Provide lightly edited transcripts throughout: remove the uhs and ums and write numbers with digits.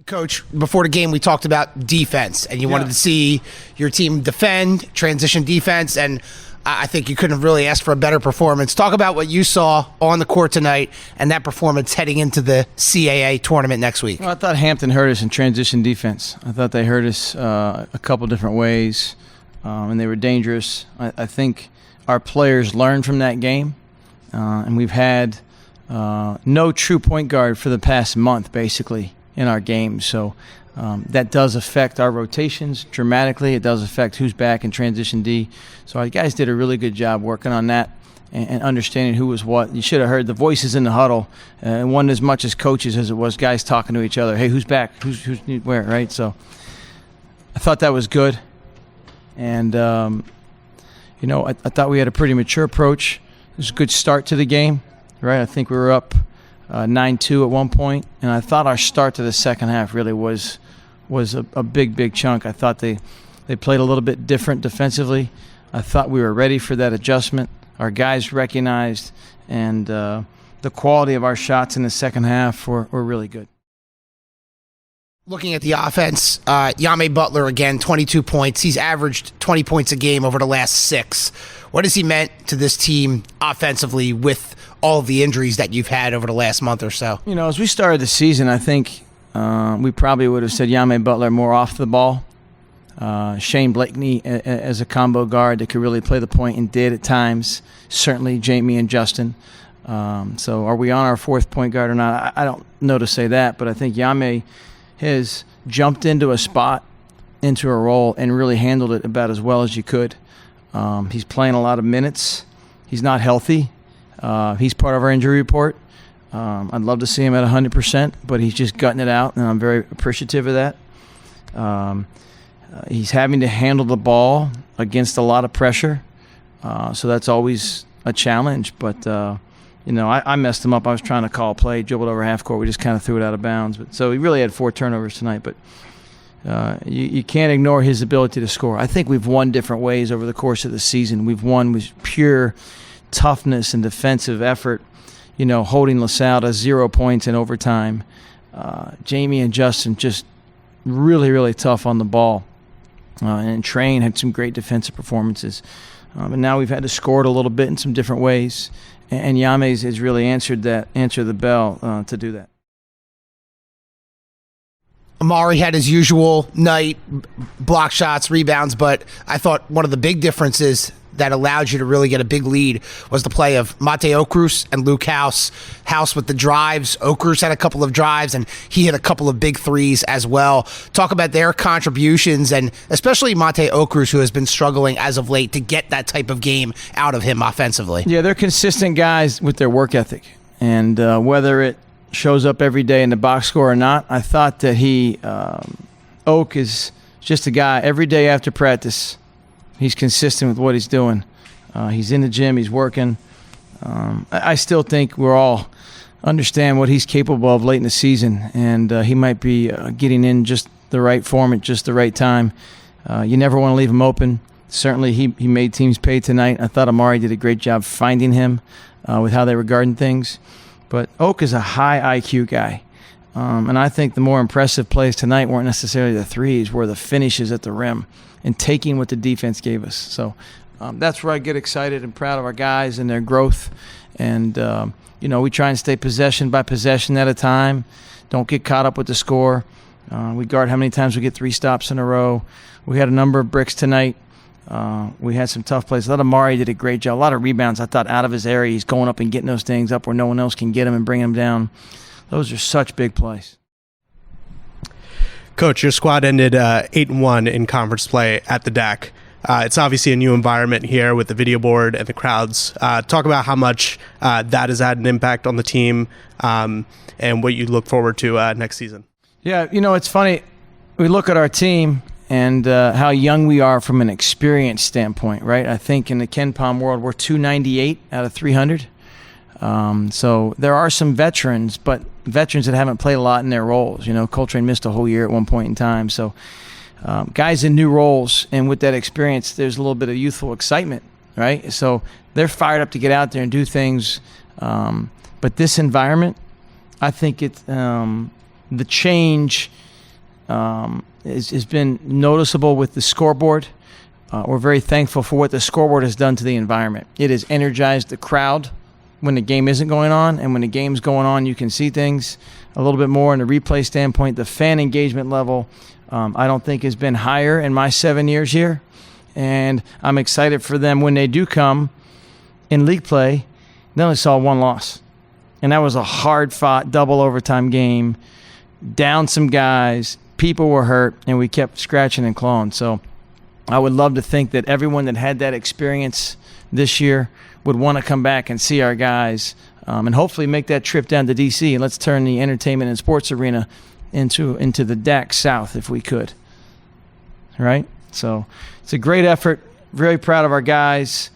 Coach, before the game, we talked about defense, and you wanted to see your team defend, transition defense, and I think you couldn't have really asked for a better performance. Talk about what you saw on the court tonight and that performance heading into the CAA tournament next week. Well, I thought Hampton hurt us in transition defense. I thought they hurt us a couple different ways, and they were dangerous. I think our players learned from that game, and we've had no true point guard for the past month, basically, in our games. So that does affect our rotations dramatically. It does affect who's back in transition D. So our guys did a really good job working on that and understanding who was what. You should have heard the voices in the huddle. It wasn't as much as coaches as it was guys talking to each other. Hey, who's back? Who's where, right? So I thought that was good. And, I thought we had a pretty mature approach. It was a good start to the game, right? I think we were up 9-2 at one point, and I thought our start to the second half really was a big chunk. I thought they played a little bit different defensively. I thought we were ready for that adjustment. Our guys recognized, and the quality of our shots in the second half were really good. Looking at the offense, Yame Butler again, 22 points. He's averaged 20 points a game over the last 6. What has he meant to this team offensively with all of the injuries that you've had over the last month or so? As we started the season, I think we probably would have said Yame Butler more off the ball. Shane Blakeney as a combo guard that could really play the point and did at times. Certainly Jamie and Justin. So are we on our fourth point guard or not? I don't know to say that, but I think Yame has jumped into a spot, into a role, and really handled it about as well as you could. He's playing a lot of minutes. He's not healthy. He's part of our injury report. I'd love to see him at 100%, but he's just gutting it out, and I'm very appreciative of that. He's having to handle the ball against a lot of pressure, so that's always a challenge. But, I messed him up. I was trying to call a play, dribbled over half court. We just kind of threw it out of bounds. So he really had 4 turnovers tonight, but you can't ignore his ability to score. I think we've won different ways over the course of the season. We've won with pure toughness and defensive effort, holding LaSalle to 0 points in overtime. Jamie and Justin just really, really tough on the ball. And Train had some great defensive performances. But now we've had to score it a little bit in some different ways. And Yame's has really answered the bell to do that. Amari had his usual night, block shots, rebounds, but I thought one of the big differences that allowed you to really get a big lead was the play of Mate Okrus and Luke House. House with the drives. Okrus had a couple of drives, and he hit a couple of big threes as well. Talk about their contributions, and especially Mate Okrus, who has been struggling as of late to get that type of game out of him offensively. Yeah, they're consistent guys with their work ethic, and whether it shows up every day in the box score or not, I thought that Oak is just a guy every day after practice. He's consistent with what he's doing. He's in the gym. He's working. I still think we're all understand what he's capable of late in the season, and he might be getting in just the right form at just the right time. You never want to leave him open. Certainly he made teams pay tonight. I thought Amari did a great job finding him with how they were guarding things. But Oak is a high IQ guy. And I think the more impressive plays tonight weren't necessarily the threes, were the finishes at the rim and taking what the defense gave us. So that's where I get excited and proud of our guys and their growth. And, we try and stay possession by possession at a time. Don't get caught up with the score. We guard how many times we get 3 stops in a row. We had a number of bricks tonight. We had some tough plays. I thought Amari did a great job. A lot of rebounds, I thought, out of his area. He's going up and getting those things up where no one else can get him and bring him down. Those are such big plays. Coach, your squad ended 8-1 in conference play at the DAC. It's obviously a new environment here with the video board and the crowds. Talk about how much that has had an impact on the team and what you look forward to next season. Yeah, it's funny. We look at our team and how young we are from an experience standpoint, right? I think in the Ken Pom world, we're 298 out of 300. So there are some veterans, but veterans that haven't played a lot in their roles. Coltrane missed a whole year at one point in time. So guys in new roles, and with that experience, there's a little bit of youthful excitement, right? So they're fired up to get out there and do things. But this environment, I think the change has been noticeable with the scoreboard. We're very thankful for what the scoreboard has done to the environment. It has energized the crowd when the game isn't going on, and when the game's going on, you can see things a little bit more in the replay standpoint. The fan engagement level, I don't think has been higher in my 7 years here, and I'm excited for them when they do come in league play. They only saw one loss, and that was a hard-fought double overtime game, down some guys, people were hurt, and we kept scratching and clawing. So I would love to think that everyone that had that experience this year would want to come back and see our guys, and hopefully make that trip down to D.C. and let's turn the entertainment and sports arena into the DAC South if we could. Right? So it's a great effort. Very proud of our guys.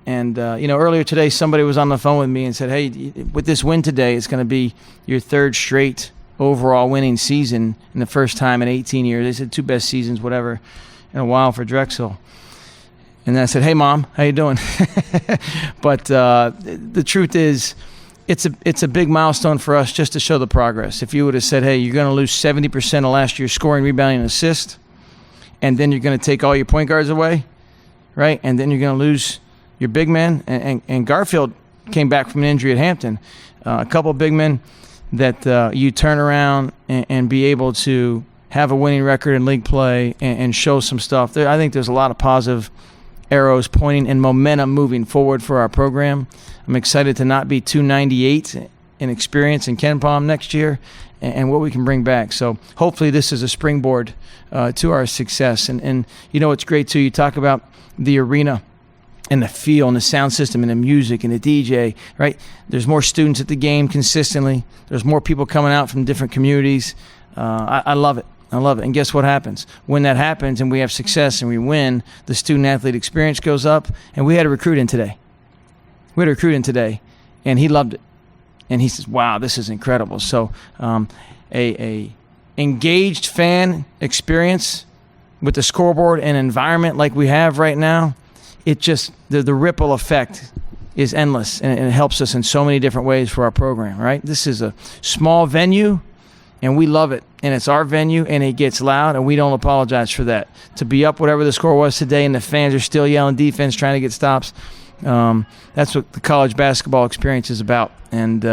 And, earlier today somebody was on the phone with me and said, hey, with this win today, it's going to be your third straight overall winning season in the first time in 18 years. They said 2 best seasons, whatever, in a while for Drexel. And then I said, hey, Mom, how you doing? But the truth is, it's a big milestone for us just to show the progress. If you would have said, hey, you're going to lose 70% of last year's scoring, rebounding, and assist, and then you're going to take all your point guards away, right? And then you're going to lose your big men. And Garfield came back from an injury at Hampton. A couple of big men that you turn around and be able to have a winning record in league play and show some stuff. I think there's a lot of positive arrows pointing and momentum moving forward for our program. I'm excited to not be 298 in experience in Ken Palm next year and what we can bring back. So hopefully this is a springboard to our success. And it's great too. You talk about the arena and the feel and the sound system and the music and the DJ, right? There's more students at the game consistently. There's more people coming out from different communities. I love it. I love it. And guess what happens? When that happens and we have success and we win, the student-athlete experience goes up. And we had a recruit in today. And he loved it. And he says, wow, this is incredible. So a engaged fan experience with the scoreboard and environment like we have right now, it just, the ripple effect is endless. And it helps us in so many different ways for our program, right? This is a small venue, and we love it. And it's our venue, and it gets loud, and we don't apologize for that. To be up whatever the score was today, and the fans are still yelling defense, trying to get stops, that's what the college basketball experience is about. And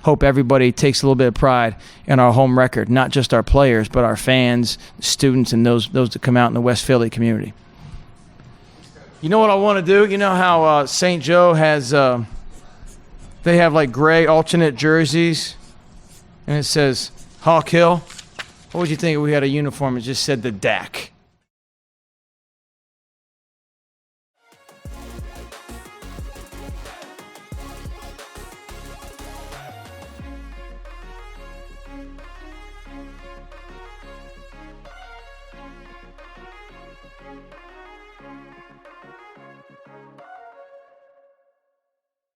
hope everybody takes a little bit of pride in our home record, not just our players, but our fans, students, and those that come out in the West Philly community. You know what I want to do? You know how St. Joe has they have like gray alternate jerseys, and it says Hawk Hill? What would you think if we had a uniform that just said the DAC?